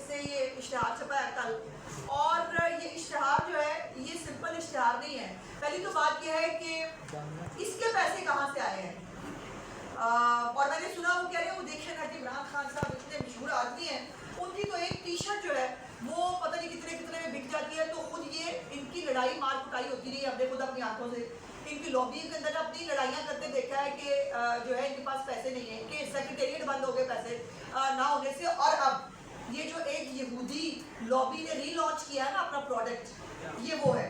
से ये इश्तिहार छपा है कल, और ये इश्तिहार जो है ये सिंपल इश्तिहार नहीं है। पहली तो बात यह है कि इसके पैसे कहाँ से आए हैं। और मैंने सुना वो कह रहे हैं, वो देखे ना कि इमरान खान साहब इतने मशहूर आदमी हैं, उनकी तो एक टी शर्ट जो है वो पता नहीं कितने कितने में बिक जाती है। तो खुद ये इनकी लड़ाई मार कुटाई होती रही, हमने खुद अपनी आंखों से इनकी लॉबी के अंदर अपनी लड़ाइयाँ करते देखा है कि जो है इनके पास पैसे नहीं है, कि सेक्रेटेरिएट बंद हो गए पैसे ना होने से। और अब ये जो एक यहूदी लॉबी ने रीलॉन्च किया है ना अपना प्रोडक्ट, ये वो है।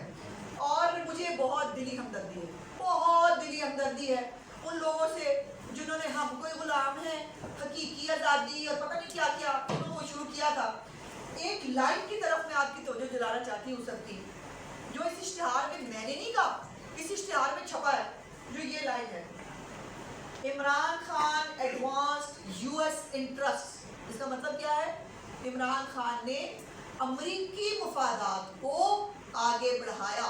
और मुझे बहुत दिली हमदर्दी है, बहुत दिली हमदर्दी है उन लोगों से जिन्होंने हमको गुलाम है, हकीकी आज़ादी और पता नहीं क्या क्या उन्होंने शुरू किया था। एक लाइन की तरफ मैं आपकी तवज्जो दिलाना चाहती हूँ सबकी, जो इस इश्तिहार में मैंने नहीं कहा, इस इश्तिहार में छपा है, जो ये लाइन है, Imran Khan advanced US interest. इसका मतलब क्या है? इमरान खान ने अमरीकी मुफादात को आगे बढ़ाया।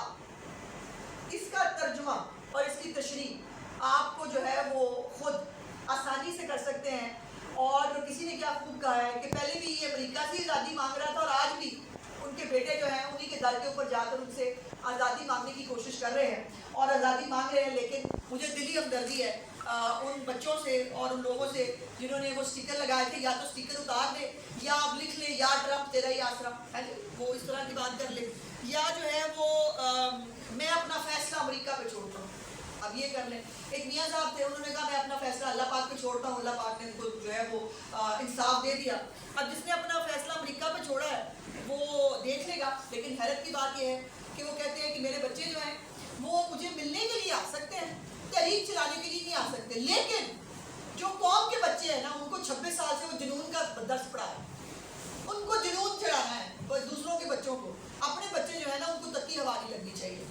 इसका तर्जुमा और इसकी तशरीह आपको जो है वो खुद आसानी से कर सकते हैं। और किसी ने क्या खूब कहा है कि पहले भी ये अमेरिका से आज़ादी मांग रहा था और आज भी उनके बेटे जो हैं उन्हीं के दर के ऊपर जाकर उनसे आज़ादी मांगने की कोशिश कर रहे हैं और आज़ादी मांग रहे हैं। लेकिन मुझे दिली हमदर्दी है उन बच्चों से और उन लोगों से जिन्होंने वो स्टिकर लगाए थे, या तो स्टिकर उतार दे या आप लिख ले या ट्रम्प तेरा ही आसरा है, वो इस तरह की बात कर ले, या जो है वो मैं अपना फैसला अमेरिका पे छोड़ता हूँ, अब ये कर लें। एक मियाँ साहब थे, उन्होंने कहा मैं अपना फैसला अल्लाह पाक पे छोड़ता हूँ, अल्लाह पाक ने उनको जो है वो इंसाफ दे दिया। अब जिसने अपना फैसला अमेरिका पे छोड़ा है वो देख लेगा। लेकिन हैरत की बात यह है कि वो कहते हैं कि मेरे बच्चे जो हैं वो मुझे मिलने के लिए आ सकते हैं, तहरीक चलाने के लिए नहीं आ सकते। लेकिन जो कौम के बच्चे हैं ना, उनको 26 साल से वो जुनून का दर्स पड़ा है, उनको जुनून चढ़ाना है दूसरों के बच्चों को। अपने बच्चे जो है ना उनको तत्ती हवा नहीं लगनी चाहिए।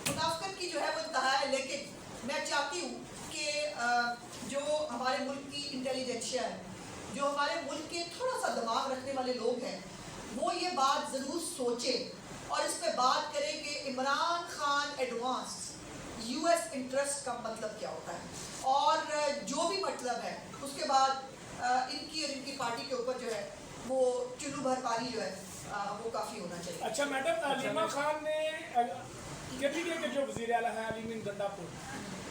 मुनाफिकत की जो है वो इंतहा है। लेकिन मैं चाहती हूँ कि जो हमारे मुल्क की इंटेलिजेंशिया है, जो हमारे मुल्क के थोड़ा सा दिमाग रखने वाले लोग हैं, वो ये बात ज़रूर सोचें और इस पर बात करें कि Imran Khan advance US interest का मतलब क्या होता है। और जो भी मतलब है उसके बाद इनकी और इनकी पार्टी के ऊपर जो है वो चुल्लू भर पानी जो है वो काफ़ी होना चाहिए। अच्छा मैडम, अलीमा खान ने कैबिनेट के जो वज़ीर आला हैं अलीमीन गंडापुर,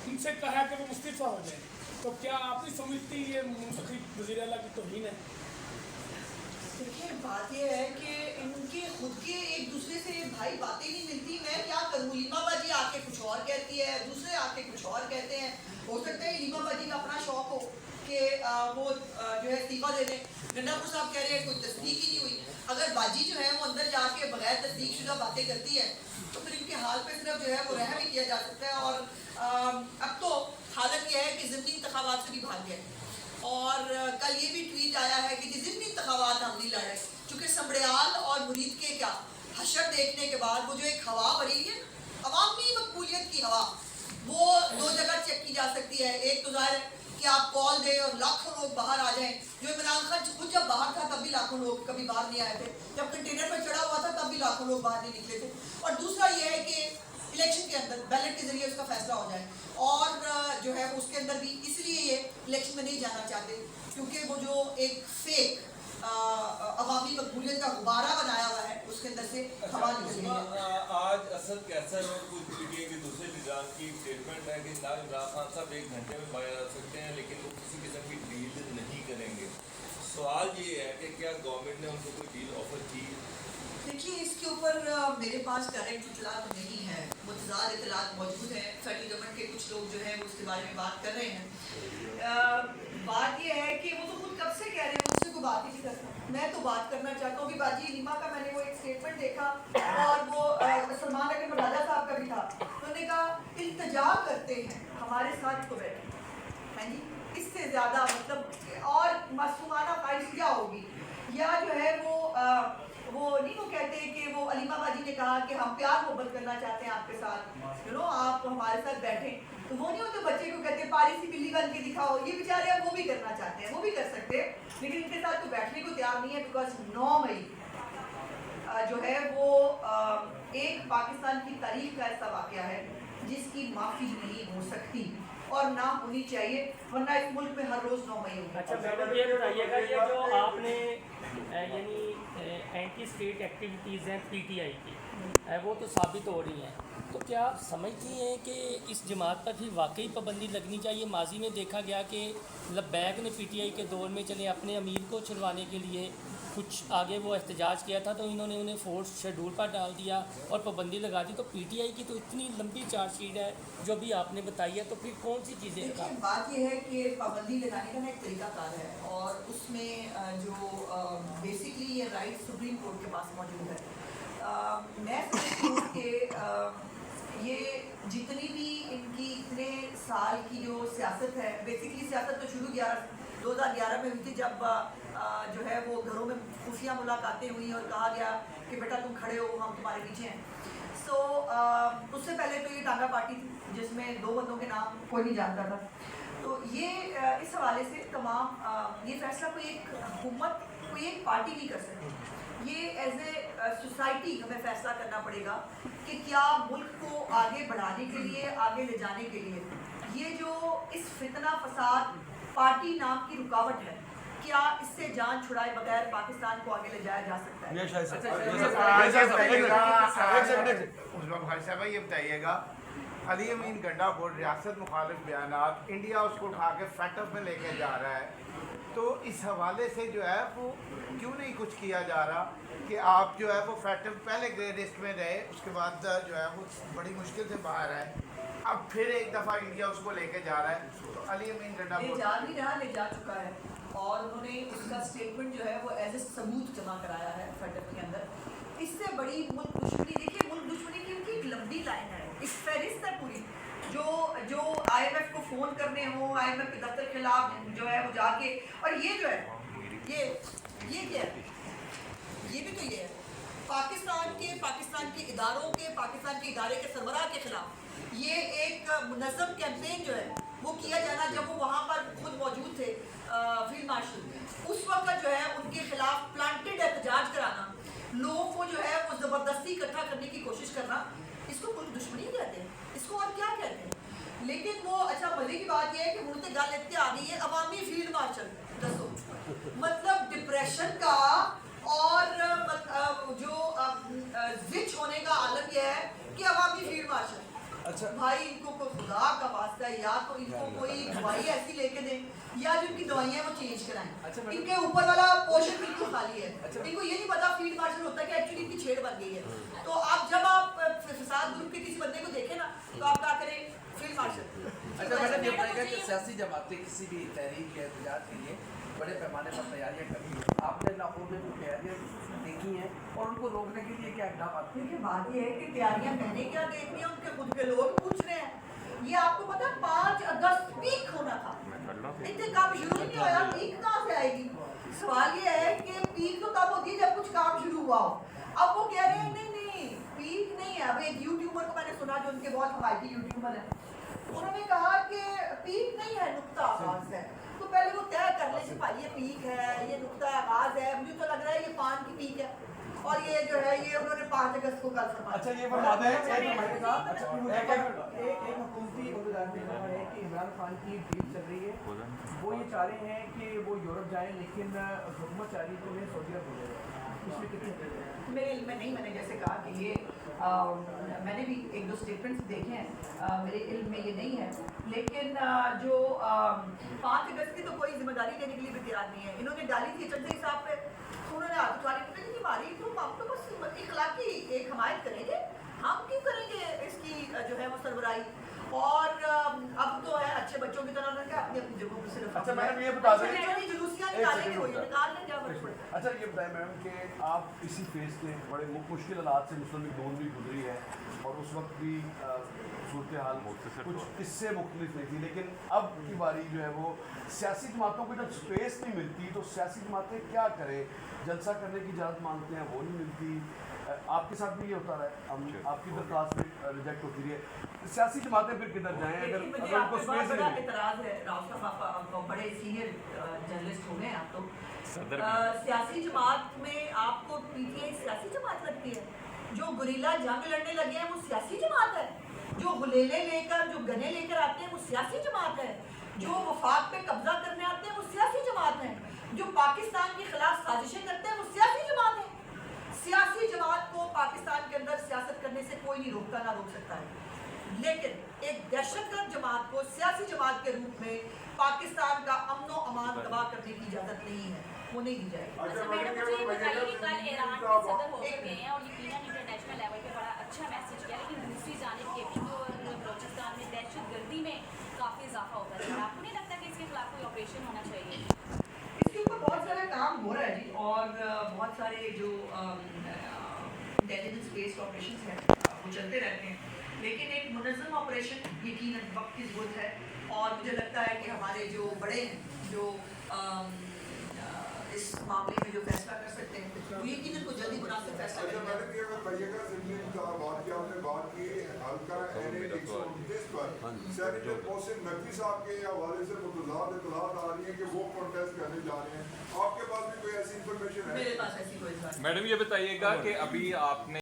उनसे कहा कि वो इस्तीफा हो जाए, तो क्या आप नहीं समझती ये मुंतखब वज़ीर आला की तौहीन है? देखिए बात यह है कि इनके खुद के एक दूसरे से भाई बातें नहीं मिलती। मैं क्या करूँ, लीमा बाजी आके कुछ और कहती है, दूसरे आके कुछ और कहते हैं। हो सकता है लीमा बाजी का अपना शौक हो कि वो जो है इस्तीफा दे दें। गंडापुर साहब कह रहे हैं कोई तस्दीक ही नहीं हुई। अगर बाजी जो है वो अंदर जाके बगैर तस्दीक शुदा बातें करती है तो फिर इनके हाल पे सिर्फ जो है वो रहम ही किया जा सकता है। और अब तो हालत यह है कि ज़िमनी इंतखाबात से भी भाग गए। और कल ये भी ट्वीट आया है कि ज़िमनी इंतखाबात हम नहीं लड़े, चूँकि समड़ियाल और मुरीद के क्या हशर देखने के बाद वो जो एक हवा भरी है अवामी मकबूलियत की हवा, वो दो जगह चेक की जा सकती है। एक तो जाहिर है कि आप कॉल दें और लाखों लोग बाहर आ जाएं। जो इमरान खान खुद जब बाहर था तब भी लाखों लोग कभी बाहर नहीं आए थे, जब कंटेनर पर चढ़ा हुआ था तब भी लाखों लोग बाहर नहीं निकले थे। और दूसरा ये है कि इलेक्शन के अंदर बैलेट के जरिए उसका फैसला हो जाए। और जो है उसके अंदर भी इसलिए ये इलेक्शन में नहीं जाना चाहते क्योंकि वो जो एक फेक अवामी मकबूलियत का गुब्बारा बनाया हुआ है उसके अंदर से हवा निकल रही है। आज असद कैसर और कुछ पीटीए के दूसरे निजाम की स्टेटमेंट है कि इमरान खान साहब 1 घंटे में बाहर आ सकते हैं, लेकिन वो किसी किस्म की डील नहीं करेंगे। सवाल ये है कि क्या गवर्नमेंट ने उनको कोई डील ऑफर की? देखिए इसके ऊपर मेरे पास डायरेक्ट इतलात नहीं है, मुतज़ाद इतलात मौजूद हैं। फेडरल गवर्नमेंट के कुछ लोग जो हैं वो उसके बारे में बात कर रहे हैं। बात ये है कि वो तो खुद कब से कह रहे हैं, मुझसे कोई बात ही नहीं करता। मैं तो बात करना चाहता हूँ। अभी बाजी लीमा का मैंने वो एक स्टेटमेंट देखा और वो सलमान अगर मराजा साहब का भी था, उन्होंने कहा इल्तिजा करते हैं हमारे साथ तो बैठे हैं जी। इससे ज़्यादा मतलब और मासूमाना ख्वाहिश क्या होगी। या जो है वो नहीं, वो कहते हैं कि वो अलीमा बाजी ने कहा कि हम प्यार मोहब्बत करना चाहते हैं आपके साथ, आप हमारे साथ बैठें। तो वो नहीं होते बच्चे को कहते हैं पारी सी बिल्ली बन के दिखाओ। ये बेचारे अब वो भी करना चाहते हैं, वो भी कर सकते हैं, लेकिन इनके साथ तो बैठने को तैयार नहीं है। बिकॉज 9 मई जो है वो एक पाकिस्तान की तारीख का ऐसा वाक़या है जिसकी माफ़ी नहीं हो सकती और ना होनी चाहिए, वरना इस मुल्क में हर रोज़ 9 मई होगी। अच्छा मैडम, ये बताइएगा ये जो आपने यानी हैं कि स्टेट एक्टिविटीज़ हैं पीटीआई की, वो तो साबित हो रही हैं, तो क्या आप समझती हैं कि इस जमात पर भी वाकई पाबंदी लगनी चाहिए? माजी में देखा गया कि लब्बैक ने पीटीआई के दौर में चले अपने अमीर को छुड़वाने के लिए कुछ आगे वो एहतजाज किया था, तो इन्होंने उन्हें फोर्स शेड्यूल पर डाल दिया और पाबंदी लगा दी। तो पीटीआई की तो इतनी लंबी चार्जशीट है जो भी आपने बताई है, तो फिर कौन सी चीज़ें देखिए, बात यह है कि पाबंदी लगाने का ना एक तरीकाकार है, और उसमें जो बेसिकली ये राइट सुप्रीम कोर्ट के पास मौजूद है। मैं समझती हूँ कि ये जितनी भी इनकी इतने साल की जो सियासत है, बेसिकली सियासत तो शुरू 2011 में हुई थी, जब जो है वो घरों में खुफिया मुलाकातें हुई और कहा गया कि बेटा तुम खड़े हो, हम तुम्हारे पीछे हैं। सो उससे पहले तो ये टांगा पार्टी थी जिसमें 2 बंदों के नाम कोई नहीं जानता था। तो ये इस हवाले से तमाम ये फैसला कोई एक हुकूमत, कोई एक पार्टी नहीं कर सकती। ये एज ए सोसाइटी हमें फैसला करना पड़ेगा कि क्या मुल्क को आगे बढ़ाने के लिए, आगे ले जाने के लिए ये जो इस फितना फसाद पार्टी नाम की रुकावट है, क्या इससे जान छुड़ाए बगैर पाकिस्तान को आगे ले जाया जा सकता है? ये बताइएगा, अली अमीन गंडापुर रियासत मुखालिफ बयानात इंडिया उसको उठा के फैटअप में लेके जा रहा है, तो इस हवाले से जो है वो क्यों नहीं कुछ किया जा रहा कि आप जो है वो फैटअप पहले ग्रे लिस्ट में रहे, उसके बाद जो है वो बड़ी मुश्किल से बाहर आए, अब फिर एक दफ़ा इंडिया उसको लेके जा रहा है। तो अली अमीन ले गंडापुर जा नहीं रहा, ले जा चुका है, और उन्होंने उसका स्टेटमेंट जो है वो एज ए सबूत जमा कराया है फैटअप के अंदर। इससे बड़ी मुल्क दुश्मनी, देखिए मुल्क दुश्मनी की उनकी एक लंबी लाइन है, इस फहरिस्त है पूरी, जो IMF को फ़ोन करने हो, IMF के दफ्तर के खिलाफ जो है वो जाके, और ये जो है ये क्या है, ये भी तो ये है पाकिस्तान के इदारों के, पाकिस्तान के इदारे के सरबराह के खिलाफ ये एक मुनज़्ज़म कैंपेन जो है वो किया जाना, जब वो वहाँ पर खुद मौजूद थे फील्ड मार्शल, उस वक्त जो है उनके खिलाफ प्लांटेड एहतजाज कराना, लोगों को जो है वो ज़बरदस्ती इकट्ठा करने की कोशिश करना, इसको मुल्क दुश्मनी कहते हैं, इसको और क्या कहते हैं? लेकिन वो अच्छा मजे की बात यह है कि मुझे गल इतने आ गई है अवामी फील्ड मार्शल, दसो मतलब डिप्रेशन का और जो जिच होने का आलम यह है कि अवामी फील्ड मार्शल। अच्छा भाई, इनको को खुदा का वास्ता है, या तो इनको कोई दवाई ऐसी लेके दें, या जो इनकी दवाइयाँ वो चेंज कराएं। अच्छा, इनके ऊपर वाला पोर्शन बिल्कुल खाली है। अच्छा, इनको ये नहीं पता फील्ड मार्शल होता है कि एक्चुअली इनकी छेड़ बन गई है। तो आप जब आप फसाद ग्रुप के किसी बंदे को देखें ना, तो आप क्या करें, फील्ड मार्शल। अच्छा मैडम, ये बताइएगा कि सियासी जमातें किसी भी तहरीक या एहतजाज के लिए बड़े पैमाने पर तैयारियां करती हैं, आपने लाहौर में कुछ तैयारियां देखी हैं और उनको रोकने के लिए क्या इकदाम आते हैं? देखिए बात ये है कि तैयारियां मैंने क्या देखनी है, उनके खुद के लोग पूछ रहे हैं। ये आपको पता है 5 अगस्त पीक होना था, इतने काम शुरू नहीं होया, पीक कहाँ से आएगी? सवाल ये है कि पीक तो तब होती है जब कुछ काम शुरू हुआ हो। अब वो कह रहे हैं नहीं पीक नहीं है। अब एक यूट्यूबर को मैंने सुना जो उनके बहुत हमायती यूट्यूबर है, उन्होंने कहा कि पीक नहीं है, नुक्ता आगाज है। तो पहले वो तय कर ले कि भाई ये पीक है, ये नुक्ता आगाज है। मुझे तो लग रहा है ये पान की पीक है, और ये जो है ये उन्होंने 5 अगस्त को कल फरमाया। अच्छा ये बता दें एक हुकूमती उम्मीदवार है कि इमरान खान की डील चल रही है, वो ये चाह रहे हैं कि वो यूरोप जाए, लेकिन हुकूमत चाह रही है कि उन्हें सऊदी अरब भेजा जाए। इसमें कितने मेरे इल्म में नहीं, मैंने जैसे कहा कि ये मैंने भी 1-2 स्टेटमेंट्स देखे हैं, मेरे इल्म में ये नहीं है, लेकिन जो 5 अगस्त की तो कोई जिम्मेदारी लेने के लिए भी तैयार नहीं है। इन्होंने डाली थी चंद्री साहब पे, उन्होंने हाथ उठा ली, हमारी तो हम तो बस इखलाकी एक हमायत करेंगे, हम क्यों करेंगे इसकी जो है वो सरबराही। और अब तो है अच्छे बच्चों की तरह उन्होंने अपनी अपनी जगहों पर सिर्फ अच्छा मैडम ये बता दें, जुलूसियाँ निकालेंगे, वो निकाल लें क्या फर्क पड़ता है। अच्छा ये बताएं मैडम कि आप इसी फेज के बड़े मुश्किल हालात से मुस्लिम लीग नून भी गुजरी है, और उस वक्त भी सूरत हाल कुछ इससे मुख्तलिफ नहीं थी, लेकिन अब की बारी जो है वो सियासी जमातों को जब स्पेस नहीं मिलती तो सियासी जमातें क्या करें, जलसा करने की इजाज़त मांगते हैं, वो नहीं मिलती। आपके साथ भी ये होता रहा है, हम आपकी दरख्वास्त भी रिजेक्ट होती रही है, सियासी जमातें फिर किधर जाएं अगर उनको स्पेस बड़ा नहीं? एतराज़ है, राव साहब बड़े सीनियर जर्नलिस्ट हो गए आप तो, सियासी जमात में आपको PTI सियासी जमात लगती है? जो गुरीला जंग लड़ने लगे हैं वो सियासी जमात है? जो गुलेले लेकर, जो गने लेकर आते हैं वो सियासी जमात है? जो वफाक पे कब्जा करने आते हैं वो सियासी जमात है? जो पाकिस्तान के खिलाफ साजिशें करते हैं वो सियासी जमात है? रोकता ना रोक सकता है, लेकिन एक दहशतगर्द जमात को सियासी जमात के रूप में पाकिस्तान का अमन व अमान तबाह करने की इजाज़त नहीं है, वो नहीं दी जाएगी। अच्छा मैडम मुझे ये बताइए कि कल ईरान के सदर होकर गए हैं और यकीनन इंटरनेशनल लेवल पे बड़ा अच्छा मैसेज किया, लेकिन दूसरी जानिब केपी और बलोचिस्तान में दहशतगर्दी में काफ़ी इजाफा होता है। आपको नहीं लगता कि इसके खिलाफ कोई ऑपरेशन होना चाहिए? इसके ऊपर बहुत सारा काम हो रहा है जी, और बहुत सारे जो इंटेलिजेंस बेस्ड ऑपरेशन हैं वो चलते रहते हैं, लेकिन एक मुनज़्ज़म ऑपरेशन यकीनन वक्त की ज़रूरत है। और मुझे लगता है कि हमारे जो बड़े हैं, जो इस मामले में जो फैसला कर सकते हैं, वो यकीनन को जल्दी मुनासिब फैसला अच्छा करेंगे। मैडम ये बताइएगा सिंपली बात की आपने बात की हल्का NA 129 पर सेनेटर मोहसिन नकवी साहब के हवाले से मुतज़ाद इत्तलात आ रही है कि वो प्रोटेस्ट करने जा रहे हैं, आपके पास भी कोई ऐसी इंफॉर्मेशन है? मेरे पास ऐसी कोई बात मैडम ये बताइएगा कि अभी आपने